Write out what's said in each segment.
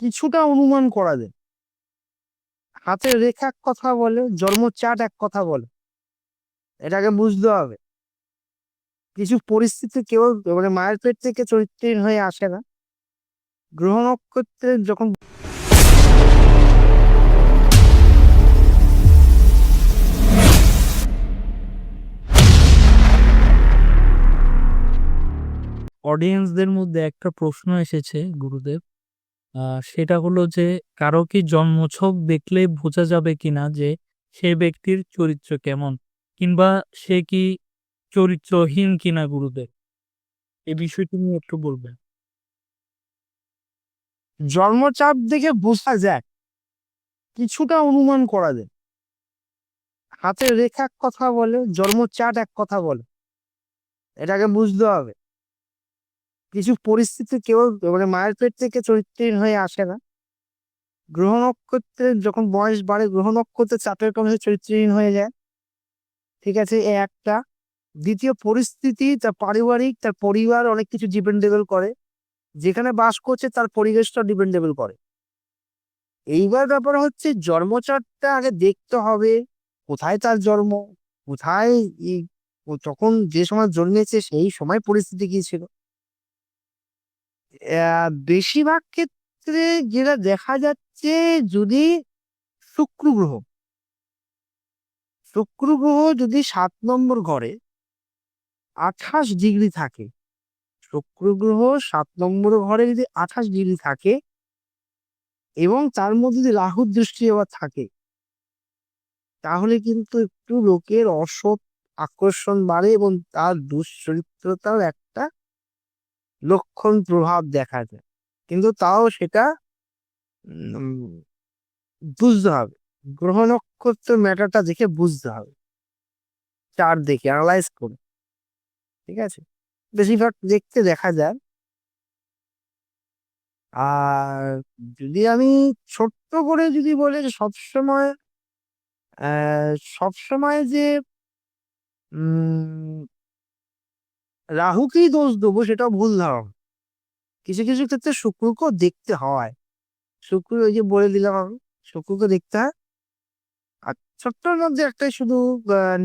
কিছুটা অনুমান করা যায়। হাতের রেখা এক কথা বলে, জন্মচাট এক কথা বলে। এটাকে বুঝতে হবে। কিছু পরিস্থিতি কেউ মানে মায়ের পেট থেকে চরিত্রহীন হয়ে আসে না। গ্রহ নক্ষত্রের যখন অডিয়েন্সদের মধ্যে একটা প্রশ্ন এসেছে গুরুদেব, সেটা হলো যে কারো কি জন্মছক দেখলে বোঝা যাবে কিনা যে সে ব্যক্তির চরিত্র কেমন, কিংবা সে কি চরিত্রহীন কিনা গুরুদেব, এই বিষয়টি নিয়ে একটু বলবেন। জন্মচাপ দেখে বোঝা যায়, কিছুটা অনুমান করা যায়। হাতের রেখা এক কথা বলে, জন্মচাট এক কথা বলে। এটাকে বুঝতে হবে। কিছু পরিস্থিতি কেউ মানে মায়ের পেট থেকে চরিত্রহীন হয়ে আসে না। গ্রহ নক্ষত্রের যখন বয়স বাড়ে, গ্রহ নক্ষত্রের চাপের কারণে চরিত্রহীন হয়ে যায়। ঠিক আছে, এ একটা। দ্বিতীয় পরিস্থিতি, তার পারিবারিক, তার পরিবার অনেক কিছু ডিপেন্ডেবল করে। যেখানে বাস করছে তার পরিবেশটা ডিপেন্ডেবল করে। এইবার ব্যাপার হচ্ছে জন্মচারটা আগে দেখতে হবে, কোথায় তার জন্ম, কোথায় ও তখন যে সময় জন্মেছে সেই সময় পরিস্থিতি কি ছিল। বেশিরভাগ ক্ষেত্রে যেটা দেখা যাচ্ছে, যদি শুক্র গ্রহ শুক্র গ্রহ যদি 7 নম্বর ঘরে 28 ডিগ্রি থাকে, শুক্র গ্রহ 7 নম্বর ঘরে যদি 28 ডিগ্রি থাকে এবং তার মধ্যে যদি রাহুর দৃষ্টি আবার থাকে, তাহলে কিন্তু একটু লোকের অসৎ আকর্ষণ বাড়ে এবং তার দুশ্চরিত্রতার একটা লক্ষণ প্রভাব দেখা যায়। কিন্তু তাও সেটা উম, বুঝতে হবে। গ্রহ নক্ষত্র ম্যাটারটা দেখে বুঝতে হবে, চার দেখে অ্যানালাইজ করে। ঠিক আছে, বেশিরভাগ দেখতে দেখা যায়। আর যদি আমি ছোট্ট করে যদি বলি যে সবসময় সবসময় যে উম রাহুকেই দোষ দেবো, সেটাও ভুল ধারণা। কিছু কিছু ক্ষেত্রে শুক্রকেও দেখতে হয়। শুক্র, ওই যে বলে দিলাম আমি, শুক্রকে দেখতে হয়। আর ছোট্টর মধ্যে একটাই শুধু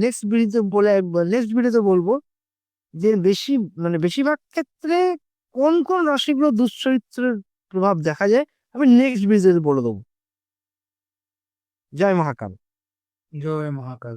নেক্সট ভিডিওতে বলবো যে বেশিরভাগ ক্ষেত্রে কোন কোন রাশিগুলো দুশ্চরিত্রের প্রভাব দেখা যায়, আমি নেক্সট ভিডিওতে বলে দেবো। জয় মহাকাল। জয় মহাকাল।